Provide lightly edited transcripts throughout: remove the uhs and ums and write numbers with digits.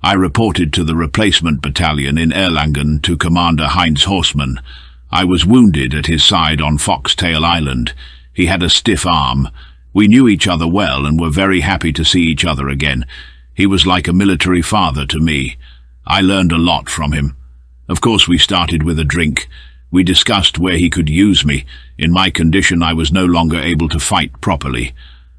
I reported to the replacement battalion in Erlangen to Commander Heinz Horstmann. I was wounded at his side on Foxtail Island. He had a stiff arm. We knew each other well and were very happy to see each other again. He was like a military father to me. I learned a lot from him. Of course, we started with a drink. We discussed where he could use me. In my condition, I was no longer able to fight properly.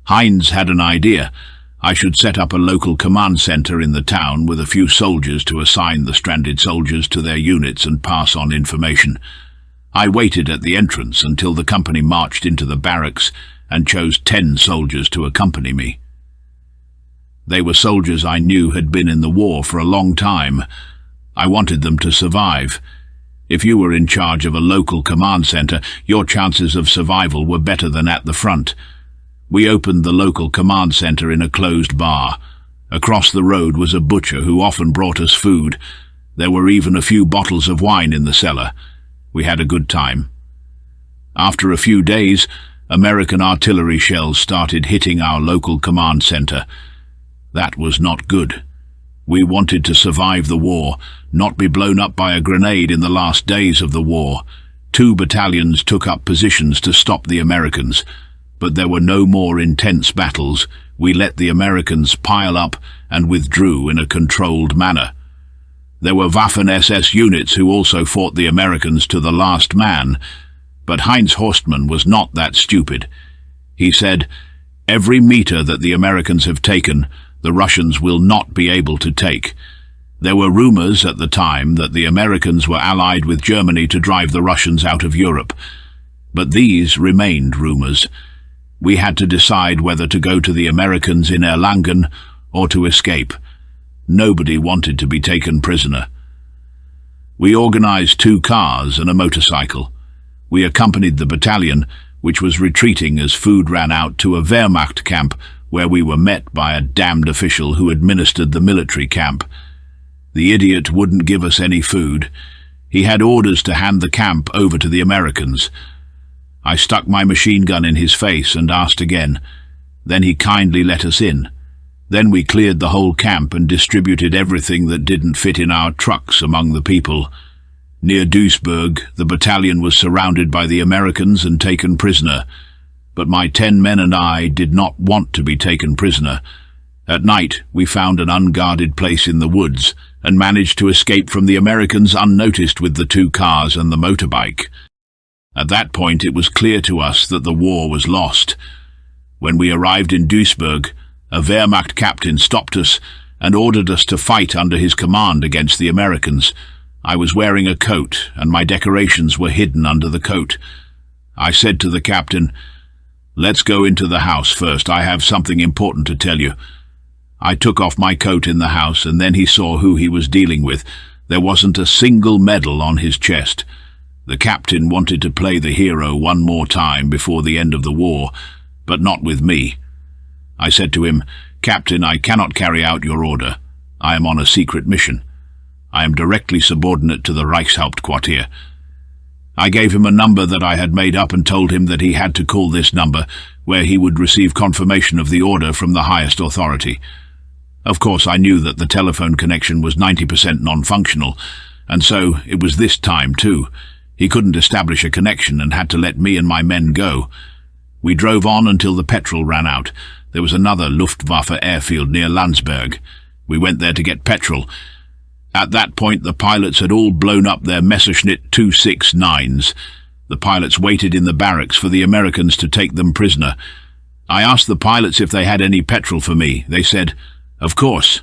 Heinz had an idea. I should set up a local command center in the town with a few soldiers to assign the stranded soldiers to their units and pass on information. I waited at the entrance until the company marched into the barracks and chose 10 soldiers to accompany me. They were soldiers I knew had been in the war for a long time. I wanted them to survive. If you were in charge of a local command center, your chances of survival were better than at the front. We opened the local command center in a closed bar. Across the road was a butcher who often brought us food. There were even a few bottles of wine in the cellar. We had a good time. After a few days, American artillery shells started hitting our local command center. That was not good. We wanted to survive the war, not be blown up by a grenade in the last days of the war. 2 battalions took up positions to stop the Americans. But there were no more intense battles. We let the Americans pile up and withdrew in a controlled manner. There were Waffen SS units who also fought the Americans to the last man, but Heinz Horstmann was not that stupid. He said, "Every meter that the Americans have taken, the Russians will not be able to take." There were rumors at the time that the Americans were allied with Germany to drive the Russians out of Europe, but these remained rumors. We had to decide whether to go to the Americans in Erlangen or to escape. Nobody wanted to be taken prisoner. We organized 2 cars and a motorcycle. We accompanied the battalion, which was retreating as food ran out, to a Wehrmacht camp where we were met by a damned official who administered the military camp. The idiot wouldn't give us any food. He had orders to hand the camp over to the Americans. I stuck my machine gun in his face and asked again. Then he kindly let us in. Then we cleared the whole camp and distributed everything that didn't fit in our trucks among the people. Near Duisburg, the battalion was surrounded by the Americans and taken prisoner. But my 10 men and I did not want to be taken prisoner. At night, we found an unguarded place in the woods and managed to escape from the Americans unnoticed with the 2 cars and the motorbike. At that point, it was clear to us that the war was lost. When we arrived in Duisburg, a Wehrmacht captain stopped us and ordered us to fight under his command against the Americans. I was wearing a coat, and my decorations were hidden under the coat. I said to the captain, "Let's go into the house first. I have something important to tell you." I took off my coat in the house, and then he saw who he was dealing with. There wasn't a single medal on his chest. The captain wanted to play the hero one more time before the end of the war, but not with me. I said to him, "Captain, I cannot carry out your order. I am on a secret mission. I am directly subordinate to the Reichshauptquartier." I gave him a number that I had made up and told him that he had to call this number, where he would receive confirmation of the order from the highest authority. Of course, I knew that the telephone connection was 90% non-functional, and so it was this time too. He couldn't establish a connection and had to let me and my men go. We drove on until the petrol ran out. There was another Luftwaffe airfield near Landsberg. We went there to get petrol. At that point, the pilots had all blown up their Messerschmitt 269s. The pilots waited in the barracks for the Americans to take them prisoner. I asked the pilots if they had any petrol for me. They said, "Of course."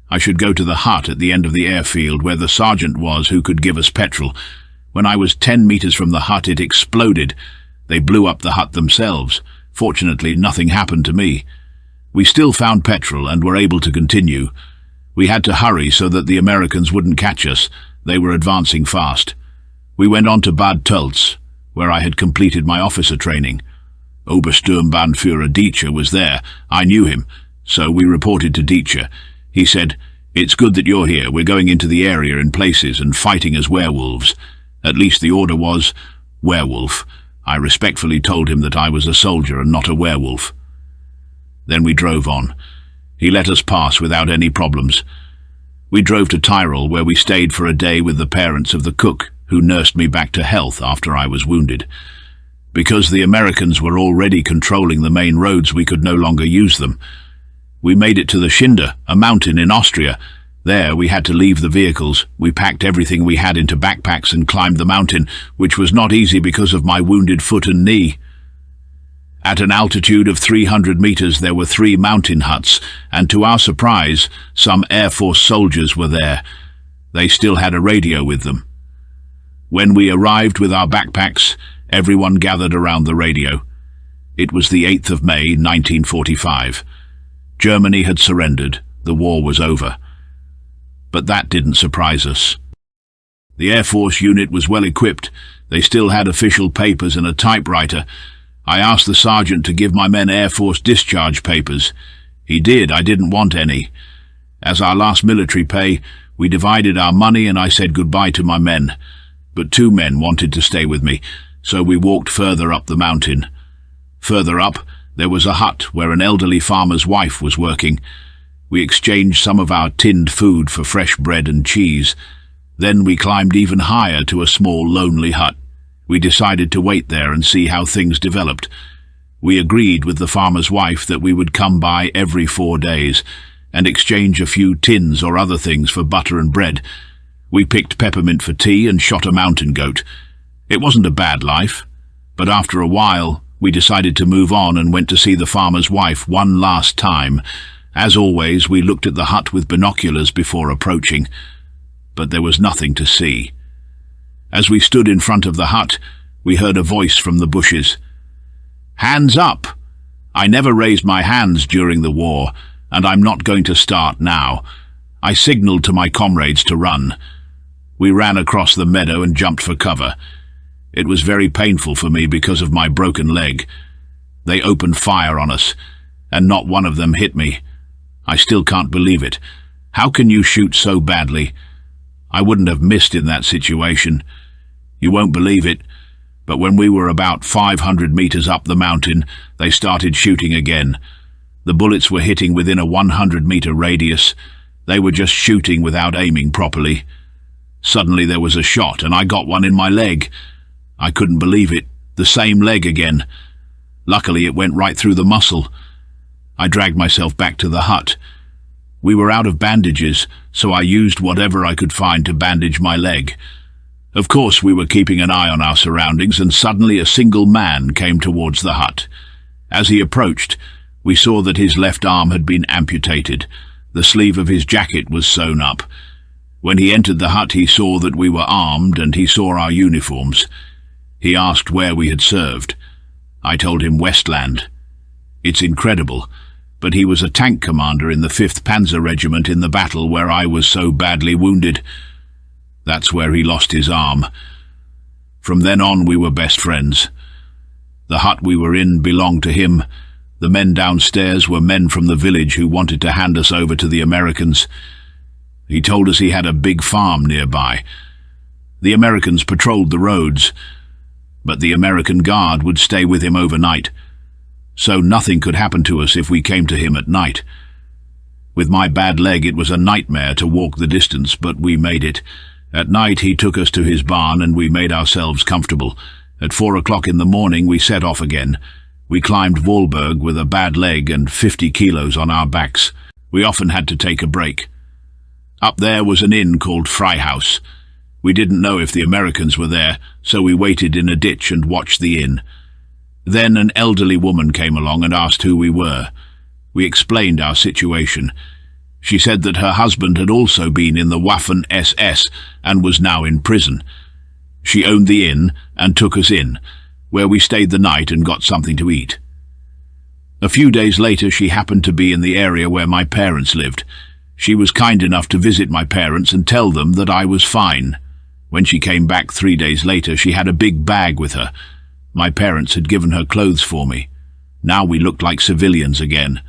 I should go to the hut at the end of the airfield where the sergeant was who could give us petrol. When I was 10 meters from the hut, it exploded. They blew up the hut themselves. Fortunately, nothing happened to me. We still found petrol and were able to continue. We had to hurry so that the Americans wouldn't catch us. They were advancing fast. We went on to Bad Tölz, where I had completed my officer training. Obersturmbannführer Dietscher was there. I knew him, so we reported to Dietscher. He said, "It's good that you're here. We're going into the area in places and fighting as werewolves." At least the order was werewolf. I respectfully told him that I was a soldier and not a werewolf. Then we drove on. He let us pass without any problems. We drove to Tyrol, where we stayed for a day with the parents of the cook who nursed me back to health after I was wounded. Because the Americans were already controlling the main roads, we could no longer use them. We made it to the Schinde, a mountain in Austria. There we had to leave the vehicles. We packed everything we had into backpacks and climbed the mountain, which was not easy because of my wounded foot and knee. At an altitude of 300 meters there were 3 mountain huts, and to our surprise, some Air Force soldiers were there. They still had a radio with them. When we arrived with our backpacks, everyone gathered around the radio. It was the 8th of May, 1945. Germany had surrendered. The war was over. But that didn't surprise us. The Air Force unit was well equipped. They still had official papers and a typewriter. I asked the sergeant to give my men Air Force discharge papers. He did. I didn't want any. As our last military pay, we divided our money and I said goodbye to my men. But 2 men wanted to stay with me, so we walked further up the mountain. Further up, there was a hut where an elderly farmer's wife was working. We exchanged some of our tinned food for fresh bread and cheese. Then we climbed even higher to a small, lonely hut. We decided to wait there and see how things developed. We agreed with the farmer's wife that we would come by every 4 days and exchange a few tins or other things for butter and bread. We picked peppermint for tea and shot a mountain goat. It wasn't a bad life, but after a while we decided to move on and went to see the farmer's wife one last time. As always, we looked at the hut with binoculars before approaching, but there was nothing to see. As we stood in front of the hut, we heard a voice from the bushes. "Hands up! I never raised my hands during the war, and I'm not going to start now." I signaled to my comrades to run. We ran across the meadow and jumped for cover. It was very painful for me because of my broken leg. They opened fire on us, and not one of them hit me. I still can't believe it. How can you shoot so badly? I wouldn't have missed in that situation. You won't believe it, but when we were about 500 meters up the mountain, they started shooting again. The bullets were hitting within a 100-meter radius. They were just shooting without aiming properly. Suddenly there was a shot, and I got one in my leg. I couldn't believe it. The same leg again. Luckily, it went right through the muscle. I dragged myself back to the hut. We were out of bandages, so I used whatever I could find to bandage my leg. Of course, we were keeping an eye on our surroundings, and suddenly a single man came towards the hut. As he approached, we saw that his left arm had been amputated. The sleeve of his jacket was sewn up. When he entered the hut, he saw that we were armed, and he saw our uniforms. He asked where we had served. I told him Westland. It's incredible, but he was a tank commander in the 5th Panzer Regiment in the battle where I was so badly wounded. That's where he lost his arm. From then on, we were best friends. The hut we were in belonged to him. The men downstairs were men from the village who wanted to hand us over to the Americans. He told us he had a big farm nearby. The Americans patrolled the roads, but the American guard would stay with him overnight, so nothing could happen to us if we came to him at night. With my bad leg, it was a nightmare to walk the distance, but we made it. At night, he took us to his barn and we made ourselves comfortable. At 4 o'clock in the morning, we set off again. We climbed Vorarlberg with a bad leg and 50 kilos on our backs. We often had to take a break. Up there was an inn called Freihaus. We didn't know if the Americans were there, so we waited in a ditch and watched the inn. Then an elderly woman came along and asked who we were. We explained our situation. She said that her husband had also been in the Waffen SS and was now in prison. She owned the inn and took us in, where we stayed the night and got something to eat. A few days later, she happened to be in the area where my parents lived. She was kind enough to visit my parents and tell them that I was fine. When she came back 3 days later, she had a big bag with her. My parents had given her clothes for me. Now we looked like civilians again.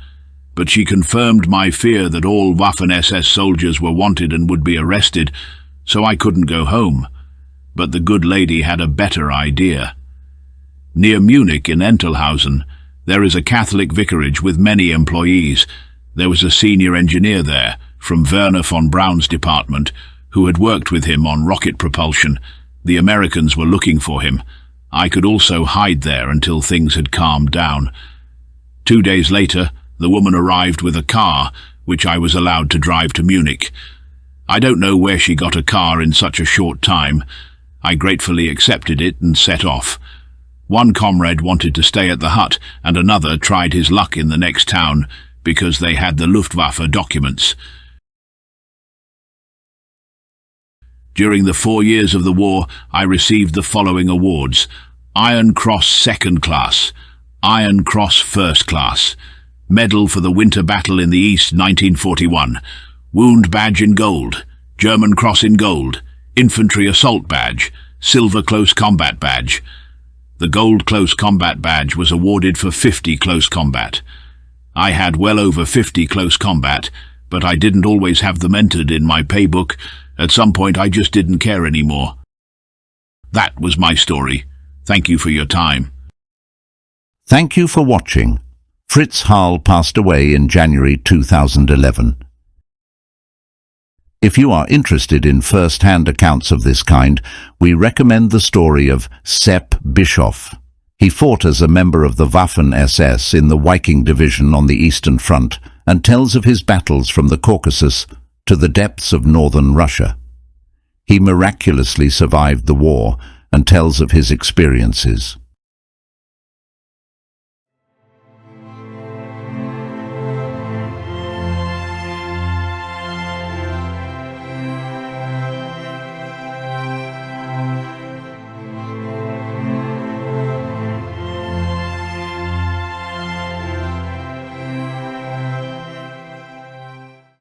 But she confirmed my fear that all Waffen SS soldiers were wanted and would be arrested, so I couldn't go home. But the good lady had a better idea. Near Munich in Entelhausen, there is a Catholic vicarage with many employees. There was a senior engineer there, from Werner von Braun's department, who had worked with him on rocket propulsion. The Americans were looking for him. I could also hide there until things had calmed down. 2 days later, the woman arrived with a car, which I was allowed to drive to Munich. I don't know where she got a car in such a short time. I gratefully accepted it and set off. One comrade wanted to stay at the hut, and another tried his luck in the next town because they had the Luftwaffe documents. During the 4 years of the war, I received the following awards: Iron Cross Second Class, Iron Cross First Class, Medal for the Winter Battle in the East 1941, Wound Badge in Gold, German Cross in Gold, Infantry Assault Badge, Silver Close Combat Badge. The Gold Close Combat Badge was awarded for 50 close combat. I had well over 50 close combat, but I didn't always have them entered in my paybook. At some point I just didn't care anymore. That was my story. Thank you for your time. Thank you for watching. Friedrich Hahl passed away in January 2011. If you are interested in first-hand accounts of this kind, we recommend the story of Sepp Bischoff. He fought as a member of the Waffen SS in the Viking Division on the Eastern Front and tells of his battles from the Caucasus to the depths of northern Russia. He miraculously survived the war and tells of his experiences.